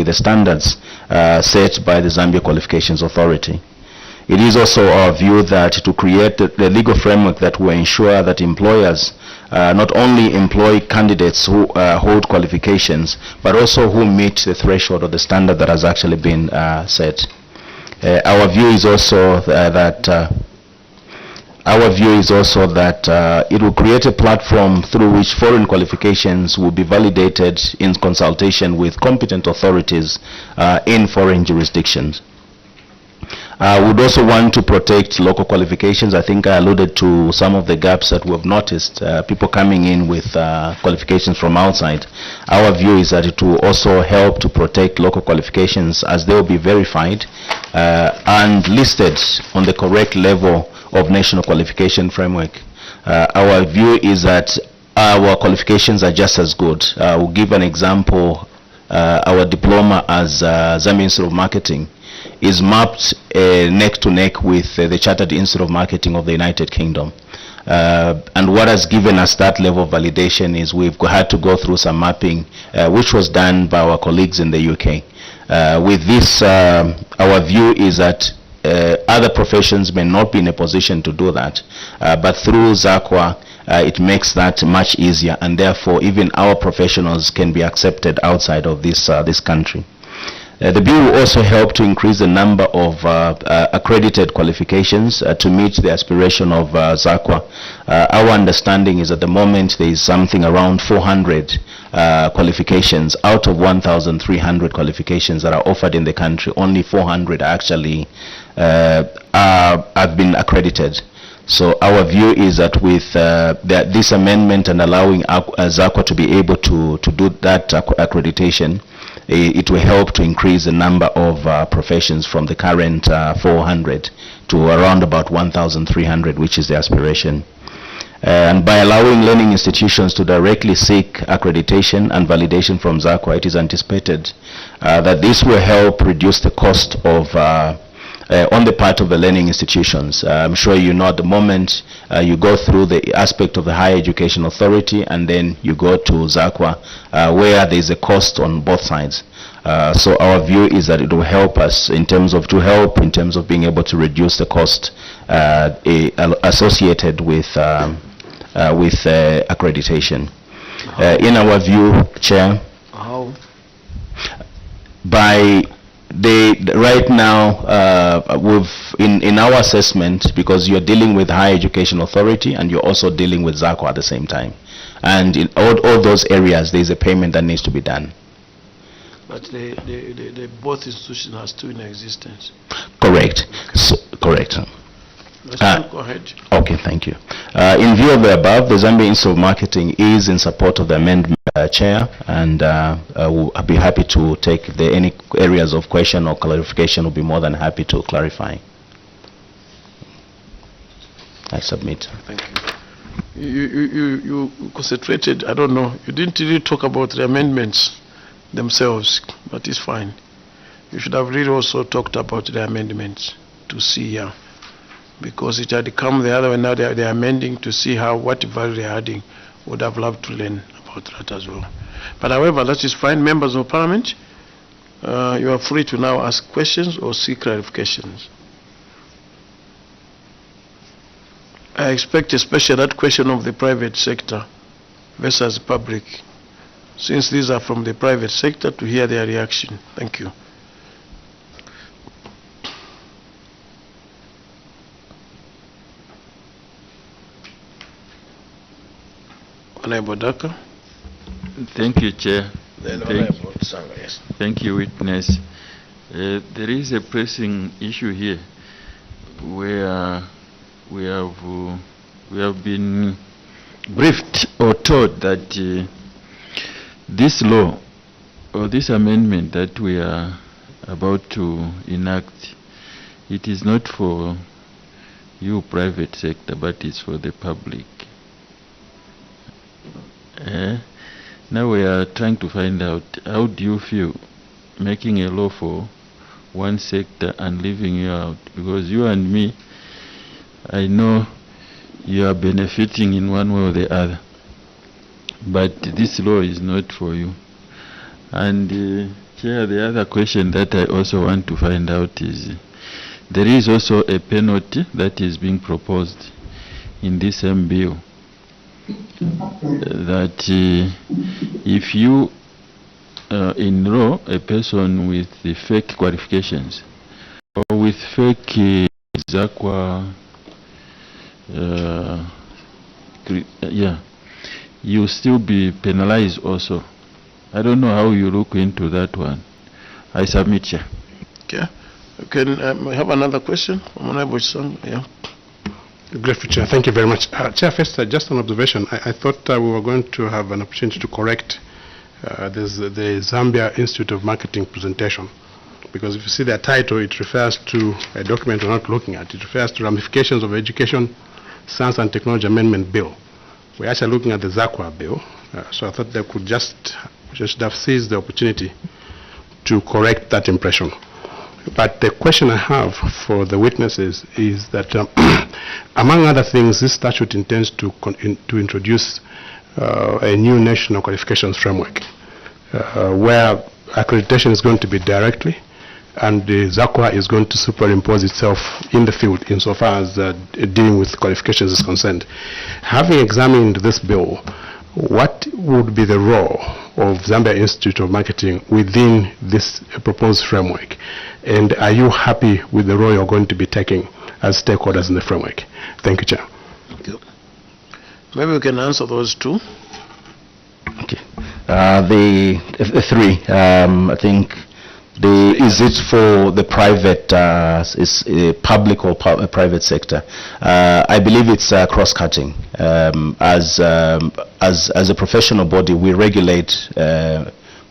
with the standards set by the Zambia Qualifications Authority. It is also our view that to create the legal framework that will ensure that employers not only employ candidates who hold qualifications, but also who meet the threshold or the standard that has actually been set. Our view is also that it will create a platform through which foreign qualifications will be validated in consultation with competent authorities in foreign jurisdictions. We would also want to protect local qualifications. I think I alluded to some of the gaps that we've noticed, people coming in with qualifications from outside. Our view is that it will also help to protect local qualifications as they will be verified and listed on the correct level of national qualification framework. Our view is that our qualifications are just as good. We'll give an example. Our diploma as Zambia Institute of Marketing is mapped neck to neck with the Chartered Institute of Marketing of the United Kingdom. And what has given us that level of validation is we've had to go through some mapping, which was done by our colleagues in the UK. With this, our view is that other professions may not be in a position to do that, but through ZAQA, it makes that much easier, and therefore even our professionals can be accepted outside of this country. The bill will also help to increase the number of accredited qualifications to meet the aspiration of ZAQA. Our understanding is at the moment there is something around 400 qualifications out of 1,300 qualifications that are offered in the country. Only 400 actually have been accredited. So our view is that with this amendment and allowing ZAQA to be able to do that accreditation, it will help to increase the number of professions from the current 400 to around about 1,300, which is the aspiration. And by allowing learning institutions to directly seek accreditation and validation from ZAQA, it is anticipated that this will help reduce the cost of on the part of the learning institutions. I'm sure you know at the moment you go through the aspect of the Higher Education Authority and then you go to ZAQA where there is a cost on both sides. So our view is that it will help us in terms of being able to reduce the cost associated with accreditation. In our view, Chair, by right now, in our assessment, because you're dealing with Higher Education Authority and you're also dealing with ZAQA at the same time, and in all those areas, there's a payment that needs to be done. But the both institutions are still in existence. Correct. So, correct. Go ahead. Okay, thank you. In view of the above, the Zambia Institute of Marketing is in support of the amendment, Chair, and we'll be happy to take any areas of question or clarification. We'll be more than happy to clarify. I submit. Thank you. You concentrated, I don't know, you didn't really talk about the amendments themselves, but it's fine. You should have really also talked about the amendments to see here. Because it had come the other way, now they're amending to see what value they're adding. Would have loved to learn about that as well. But however, that is fine. Members of Parliament, you are free to now ask questions or seek clarifications. I expect especially that question of the private sector versus public, since these are from the private sector, to hear their reaction. Thank you. Honorable Daka. Thank you, Chair. Thank you, witness. There is a pressing issue here where we have been briefed or told that this law or this amendment that we are about to enact, it is not for you private sector, but it's for the public. Now we are trying to find out, how do you feel making a law for one sector and leaving you out? Because you and me, I know you are benefiting in one way or the other, but this law is not for you. And Chair, the other question that I also want to find out is, there is also a penalty that is being proposed in this same bill, that if you enroll a person with the fake qualifications or with fake ZACWA, you still be penalized also. I don't know how you look into that one. I submit, Chair. Okay. Can I have another question? Honorable Song, yeah. Grateful, Chair. Thank you very much. Chair, first, just an observation. I thought we were going to have an opportunity to correct the Zambia Institute of Marketing presentation. Because if you see their title, it refers to a document we're not looking at. It refers to ramifications of Education, Science and Technology Amendment Bill. We're actually looking at the ZACWA bill. So I thought they could just have seized the opportunity to correct that impression. But the question I have for the witnesses is that, among other things, this statute intends to introduce a new national qualifications framework where accreditation is going to be directly, and the ZACWA is going to superimpose itself in the field insofar as dealing with qualifications is concerned. Having examined this bill, what would be the role of Zambia Institute of Marketing within this proposed framework? And are you happy with the role you're going to be taking as stakeholders in the framework? Thank you, Chair. Thank you. Maybe we can answer those two. Okay. The three, I think, is it for the private, public or private sector? I believe it's cross-cutting. As a professional body, we regulate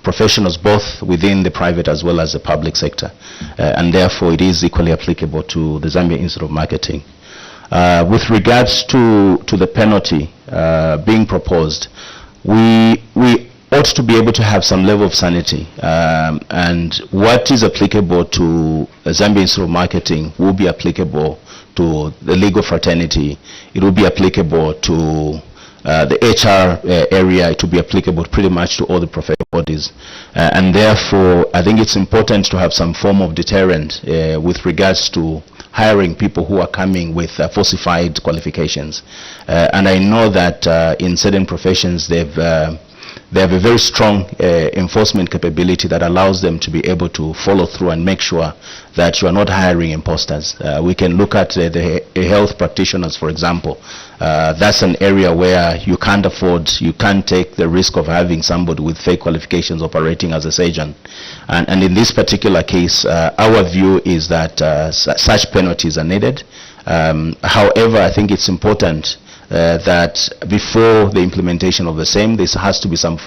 professionals both within the private as well as the public sector, and therefore it is equally applicable to the Zambia Institute of Marketing. With regards to the penalty being proposed, we ought to be able to have some level of sanity, and what is applicable to Zambia Institute of Marketing will be applicable to the legal fraternity. It will be applicable to the HR area. It will be applicable pretty much to all the professional bodies, and therefore I think it's important to have some form of deterrent with regards to hiring people who are coming with falsified qualifications. And I know that in certain professions they have a very strong enforcement capability that allows them to be able to follow through and make sure that you are not hiring imposters. We can look at the health practitioners, for example. That's an area where you can't take the risk of having somebody with fake qualifications operating as a surgeon. And in this particular case, our view is that such penalties are needed. However, I think it's important that before the implementation of the same, there has to be some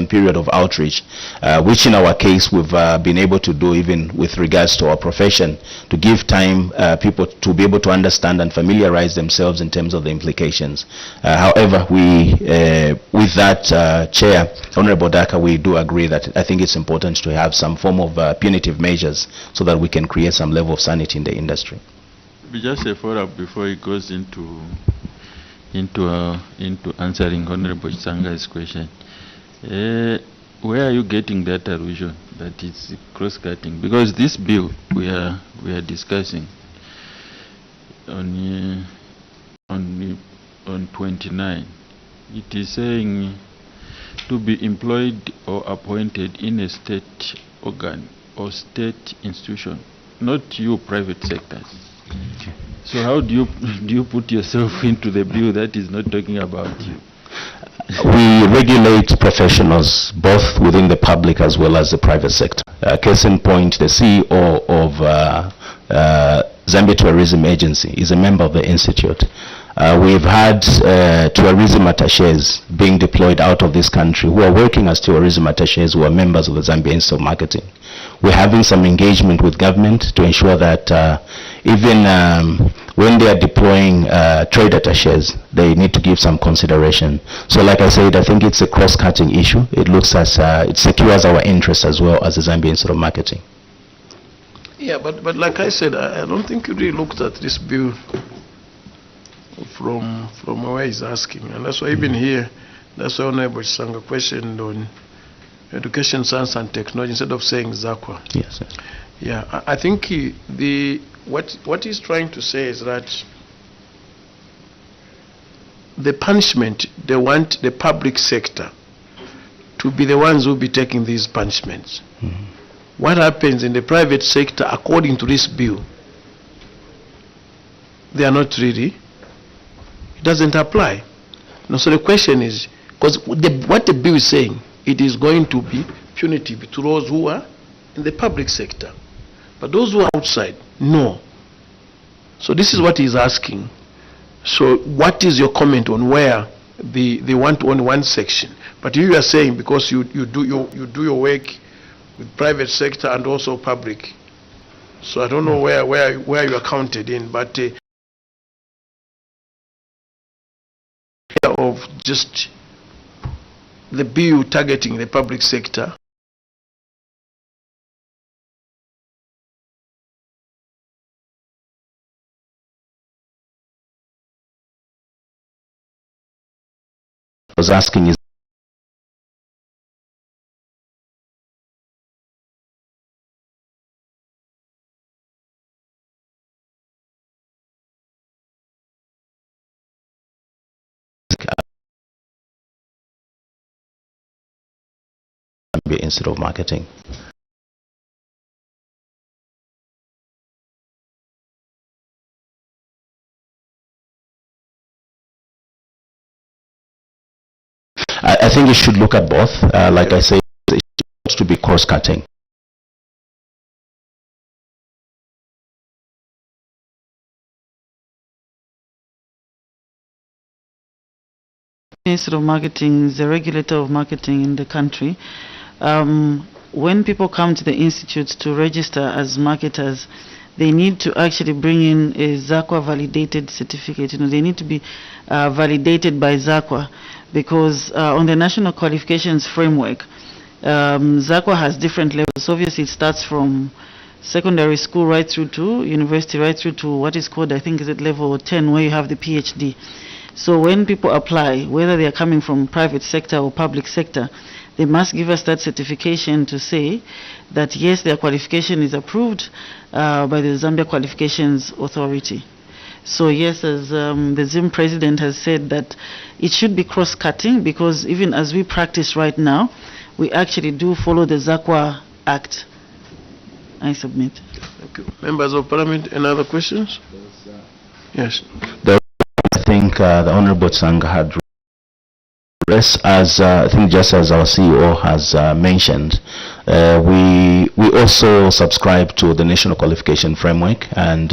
period of outreach, which in our case we've been able to do even with regards to our profession, to give time people to be able to understand and familiarize themselves in terms of the implications. However, with that, Chair, Honorable Daka, we do agree that I think it's important to have some form of punitive measures so that we can create some level of sanity in the industry. Just a follow-up before it goes into answering Honorable Sanga's question. Where are you getting that allusion that it's cross-cutting? Because this bill we are discussing on 29, it is saying to be employed or appointed in a state organ or state institution, not you private sectors. Okay. So how do you put yourself into the bill that is not talking about you? We regulate professionals both within the public as well as the private sector. Case in point, the CEO of Zambia Tourism Agency is a member of the institute. We've had tourism attaches being deployed out of this country who are working as tourism attaches who are members of the Zambia Institute of Marketing. We're having some engagement with government to ensure that even when they are deploying trade attaches, they need to give some consideration. So like I said, I think it's a cross-cutting issue. It looks as it secures our interests as well as the Zambia Institute of Marketing. Yeah, but like I said, I don't think you really looked at this bill from where he's asking, and that's why even here, that's why Honorable Sanga questioned on Education, Science and Technology instead of saying ZACWA. Yes. Yeah, I think what he's trying to say is that the punishment, they want the public sector to be the ones who will be taking these punishments. What happens in the private sector, according to this bill, they are not really, it doesn't apply. No, so the question is, because what the bill is saying, it is going to be punitive to those who are in the public sector. But those who are outside, no. So this is what he's asking. So what is your comment on where they want only one section? But you are saying because you do your work with private sector and also public. So I don't know where you are counted in, but of just the bill targeting the public sector. I was asking is instead of marketing. I think you should look at both. Like I say, it should to be cross-cutting. Ministry of Marketing is the regulator of marketing in the country. When people come to the institute to register as marketers, they need to actually bring in a ZACWA validated certificate. They need to be validated by ZACWA, because on the National Qualifications Framework, ZACWA has different levels. Obviously, it starts from secondary school right through to university, right through to what is called, I think, is it level 10, where you have the PhD. So when people apply, whether they are coming from private sector or public sector, they must give us that certification to say that yes, their qualification is approved by the Zambia Qualifications Authority. So yes, as the ZIM president has said, that it should be cross-cutting, because even as we practice right now, we actually do follow the ZACWA Act. I submit. Thank you. Members of Parliament, any other questions? Yes. I think the Honorable Tsang had raised, as I think just as our CEO has mentioned, we also subscribe to the National Qualification Framework, and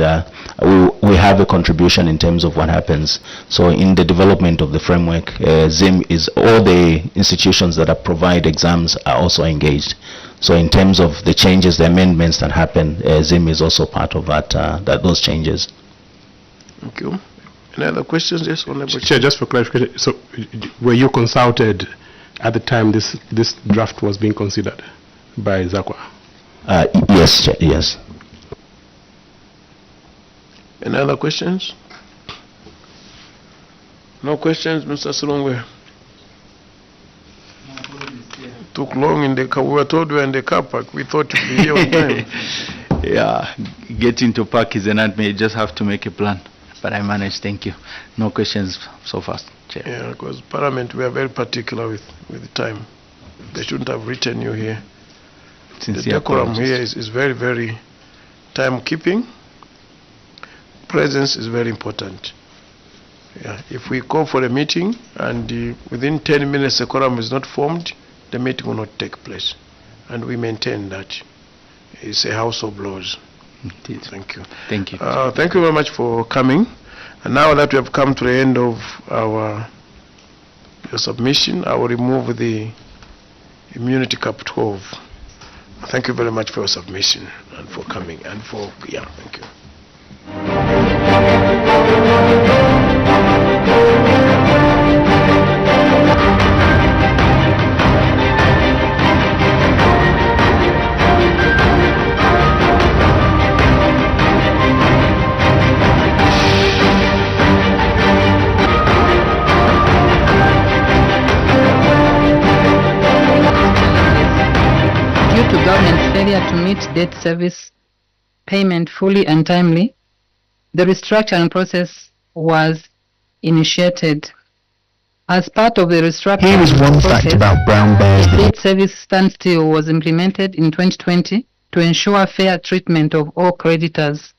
we have a contribution in terms of what happens. So in the development of the framework, ZIM is, all the institutions that provide exams are also engaged. So in terms of the changes, the amendments that happen, ZIM is also part of those changes. Thank you. Any other questions? Yes, Honorable Chair, just for clarification, so were you consulted at the time this draft was being considered by ZACWA? Yes, Chair, yes. Any other questions? No questions, Mr. Silongwe? Took long in the car. We were told we were in the car park. We thought you'd be here on time. Yeah, getting to park is a nightmare. You just have to make a plan. But I managed, thank you. No questions so far, Chair. Yeah, because Parliament, we are very particular with the time. They shouldn't have written you here. The decorum here is very, very time-keeping. Presence is very important. Yeah, if we call for a meeting and within 10 minutes the quorum is not formed, the meeting will not take place. And we maintain that. It's a house of laws. Indeed. Thank you. Thank you. Thank you very much for coming. And now that we have come to the end of your submission, I will remove the immunity cap 12. Thank you very much for your submission and for coming and for, yeah, thank you. meet debt service payment fully and timely, the restructuring process was initiated. As part of the restructuring Here is one process, fact about brown bears. a debt service standstill was implemented in 2020 to ensure fair treatment of all creditors.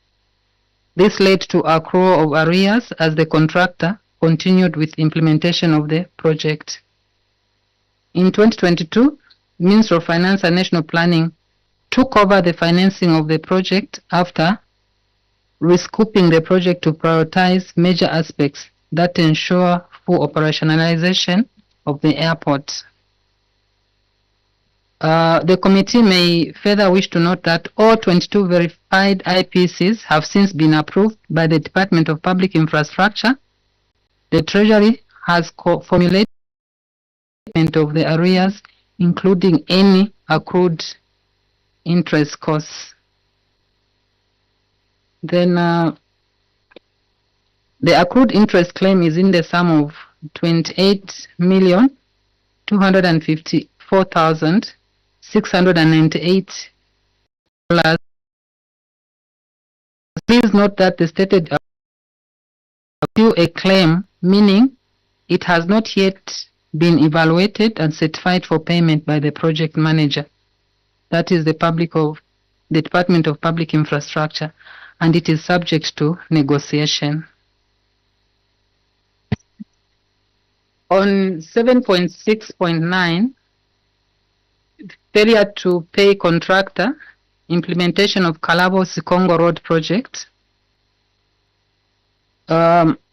This led to accrual of arrears as the contractor continued with implementation of the project. In 2022, Ministry of Finance and National Planning took over the financing of the project after rescoping the project to prioritize major aspects that ensure full operationalization of the airport. The committee may further wish to note that all 22 verified IPCs have since been approved by the Department of Public Infrastructure. The Treasury has formulated of the arrears, including any accrued interest costs. Then the accrued interest claim is in the sum of 28,254,698 dollars. Please note that the stated a claim, meaning it has not yet been evaluated and certified for payment by the project manager. That is the Department of Public Infrastructure, and it is subject to negotiation. On 7.6.9, failure to pay contractor, implementation of Kalabo-Sikongo Road project,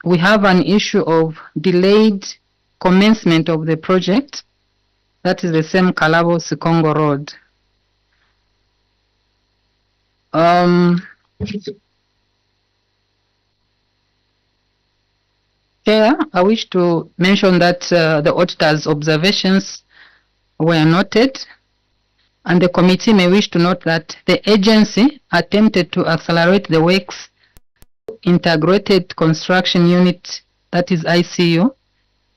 we have an issue of delayed commencement of the project. That is the same Kalabo-Sikongo Road. Chair, I wish to mention that the auditor's observations were noted, and the committee may wish to note that the agency attempted to accelerate the works integrated construction unit, that is ICU,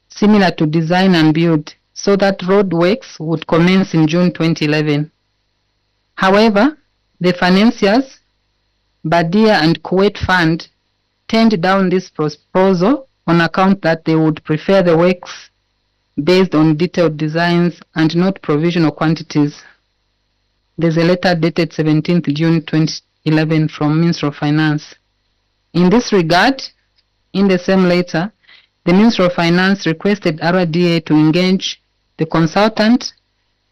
similar to design and build, so that road works would commence in June 2011. However, the financiers, Badia and Kuwait Fund, turned down this proposal on account that they would prefer the works based on detailed designs and not provisional quantities. There's a letter dated 17th June 2011 from Minister of Finance. In this regard, in the same letter, the Minister of Finance requested RDA to engage the consultant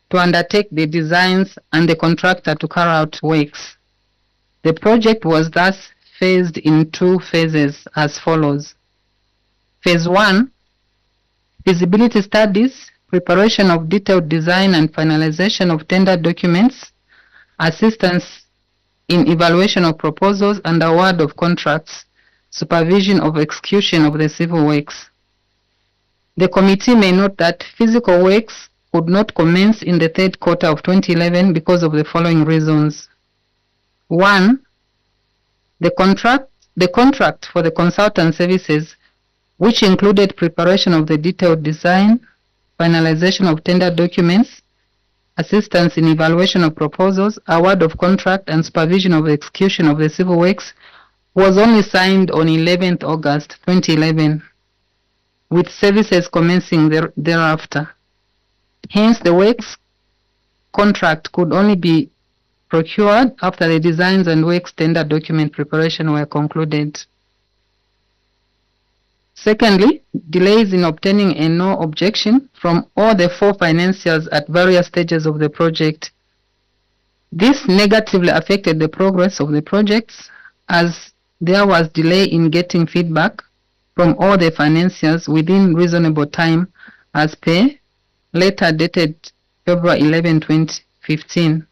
to undertake the designs and the contractor to carry out works. The project was thus phased in two phases as follows. Phase 1, feasibility studies, preparation of detailed design and finalization of tender documents, assistance in evaluation of proposals and award of contracts, supervision of execution of the civil works. The committee may note that physical works would not commence in the third quarter of 2011 because of the following reasons. 1, the contract for the consultant services, which included preparation of the detailed design, finalization of tender documents, assistance in evaluation of proposals, award of contract, and supervision of the execution of the civil works, was only signed on 11th August 2011, with services commencing thereafter. Hence, the works contract could only be procured after the designs and works tender document preparation were concluded. Secondly, delays in obtaining a no objection from all the 4 financiers at various stages of the project. This negatively affected the progress of the projects, as there was delay in getting feedback from all the financiers within reasonable time, as per letter dated February 11, 2015.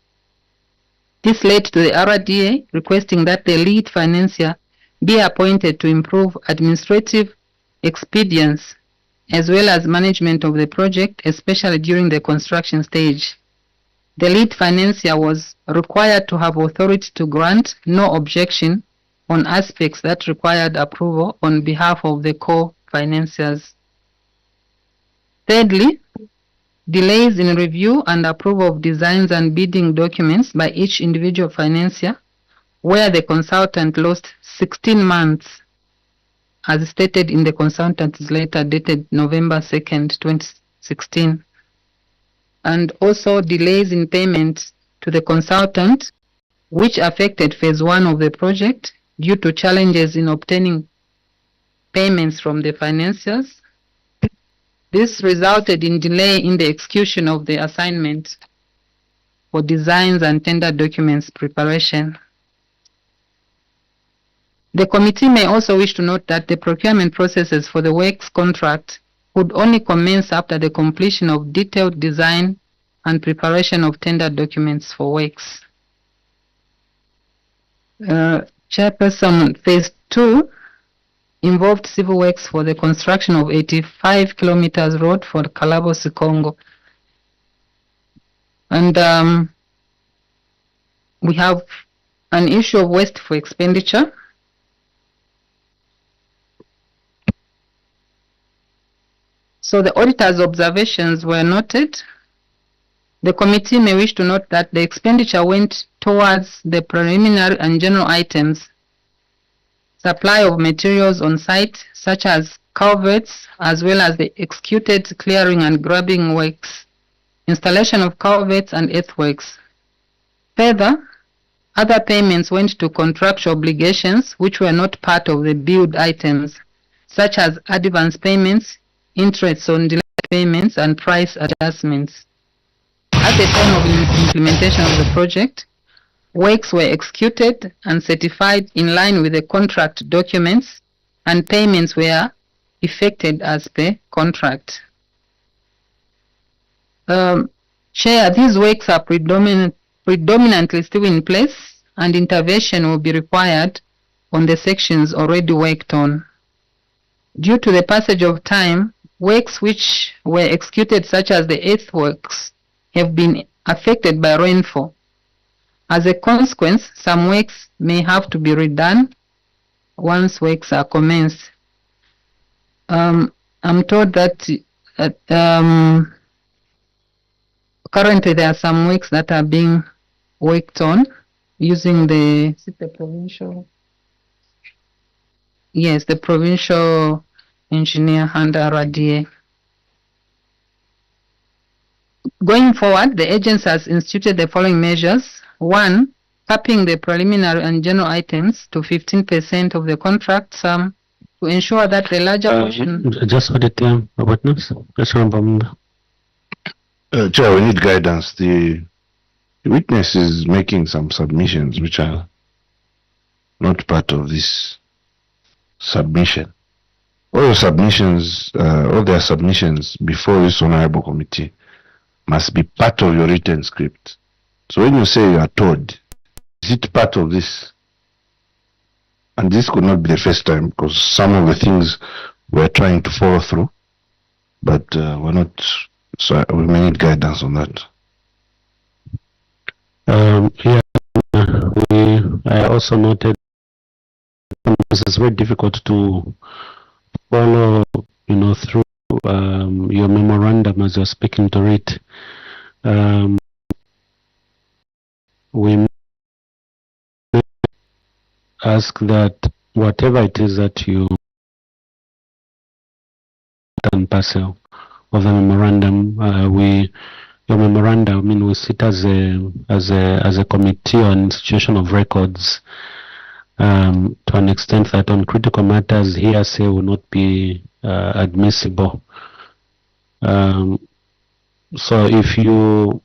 This led to the RDA requesting that the lead financier be appointed to improve administrative expedience as well as management of the project, especially during the construction stage. The lead financier was required to have authority to grant no objection on aspects that required approval on behalf of the co-financiers. Thirdly, delays in review and approval of designs and bidding documents by each individual financier, where the consultant lost 16 months, as stated in the consultant's letter dated November 2nd, 2016. And also delays in payment to the consultant, which affected phase 1 of the project due to challenges in obtaining payments from the financiers. This resulted in delay in the execution of the assignment for designs and tender documents preparation. The committee may also wish to note that the procurement processes for the works contract would only commence after the completion of detailed design and preparation of tender documents for works. Chairperson, phase 2 involved civil works for the construction of 85 kilometers road for Kalabo-Sikongo. And we have an issue of waste for expenditure. So the auditor's observations were noted. The committee may wish to note that the expenditure went towards the preliminary and general items, supply of materials on site, such as culverts, as well as the executed clearing and grubbing works, installation of culverts and earthworks. Further, other payments went to contractual obligations which were not part of the billed items, such as advance payments, interest on delayed payments, and price adjustments. At the time of implementation of the project, works were executed and certified in line with the contract documents, and payments were effected as per contract. Chair, these works are predominantly still in place, and intervention will be required on the sections already worked on. Due to the passage of time, works which were executed, such as the earthworks, have been affected by rainfall. As a consequence, some works may have to be redone once works are commenced. I'm told that currently there are some works that are being worked on using the provincial. Yes, the provincial engineer under RDA. Going forward, the agency has instituted the following measures. 1, capping the preliminary and general items to 15% of the contract sum to ensure that the larger portion... Just for the term, what next? Chair, we need guidance. The witness is making some submissions which are not part of this submission. All their submissions before this honorable committee must be part of your written script. So when you say you are told, is it part of this? And this could not be the first time, because some of the things we're trying to follow through, but we're not, so we may need guidance on that. I also noted this is very difficult to follow, through your memorandum as you're speaking to it. We ask that whatever it is that you and parcel of the memorandum, your memorandum, we sit as a committee on institution of records, to an extent that on critical matters hearsay will not be admissible. So if you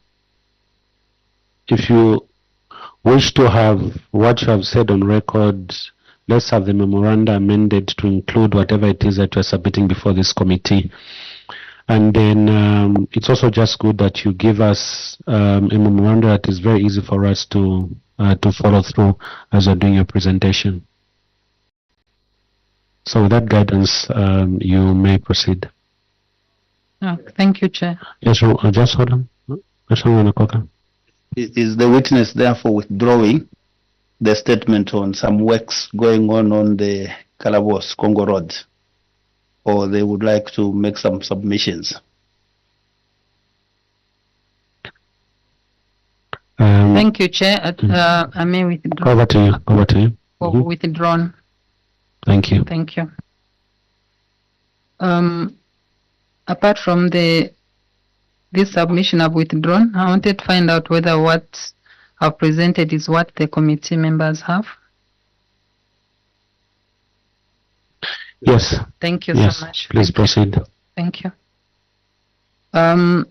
wish to have what you have said on record, let's have the memoranda amended to include whatever it is that you are submitting before this committee. And then it's also just good that you give us a memoranda that is very easy for us to follow through as you're doing your presentation. So with that guidance, you may proceed. Thank you, Chair. Yes, just hold on. Is the witness therefore withdrawing the statement on some works going on the Kalabo-Sikongo Road, or they would like to make some submissions? Thank you, Chair. I may withdraw. Over to you. Over to you. Or withdrawn. Thank you. Thank you. Apart from this submission I've withdrawn, I wanted to find out whether what I've presented is what the committee members have. Yes. Thank you Yes. so much. Please proceed. Thank you. Then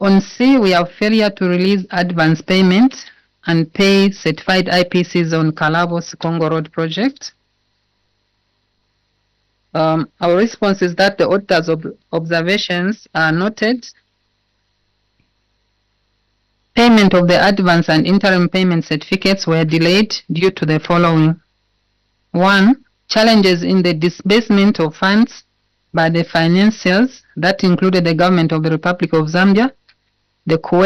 on C, we have failure to release advance payment and pay certified IPCs on Kalabos Congo Road project. Our response is that the auditor's observations are noted. Payment of the advance and interim payment certificates were delayed due to the following. 1. Challenges in the disbursement of funds by the financiers that included the government of the Republic of Zambia, the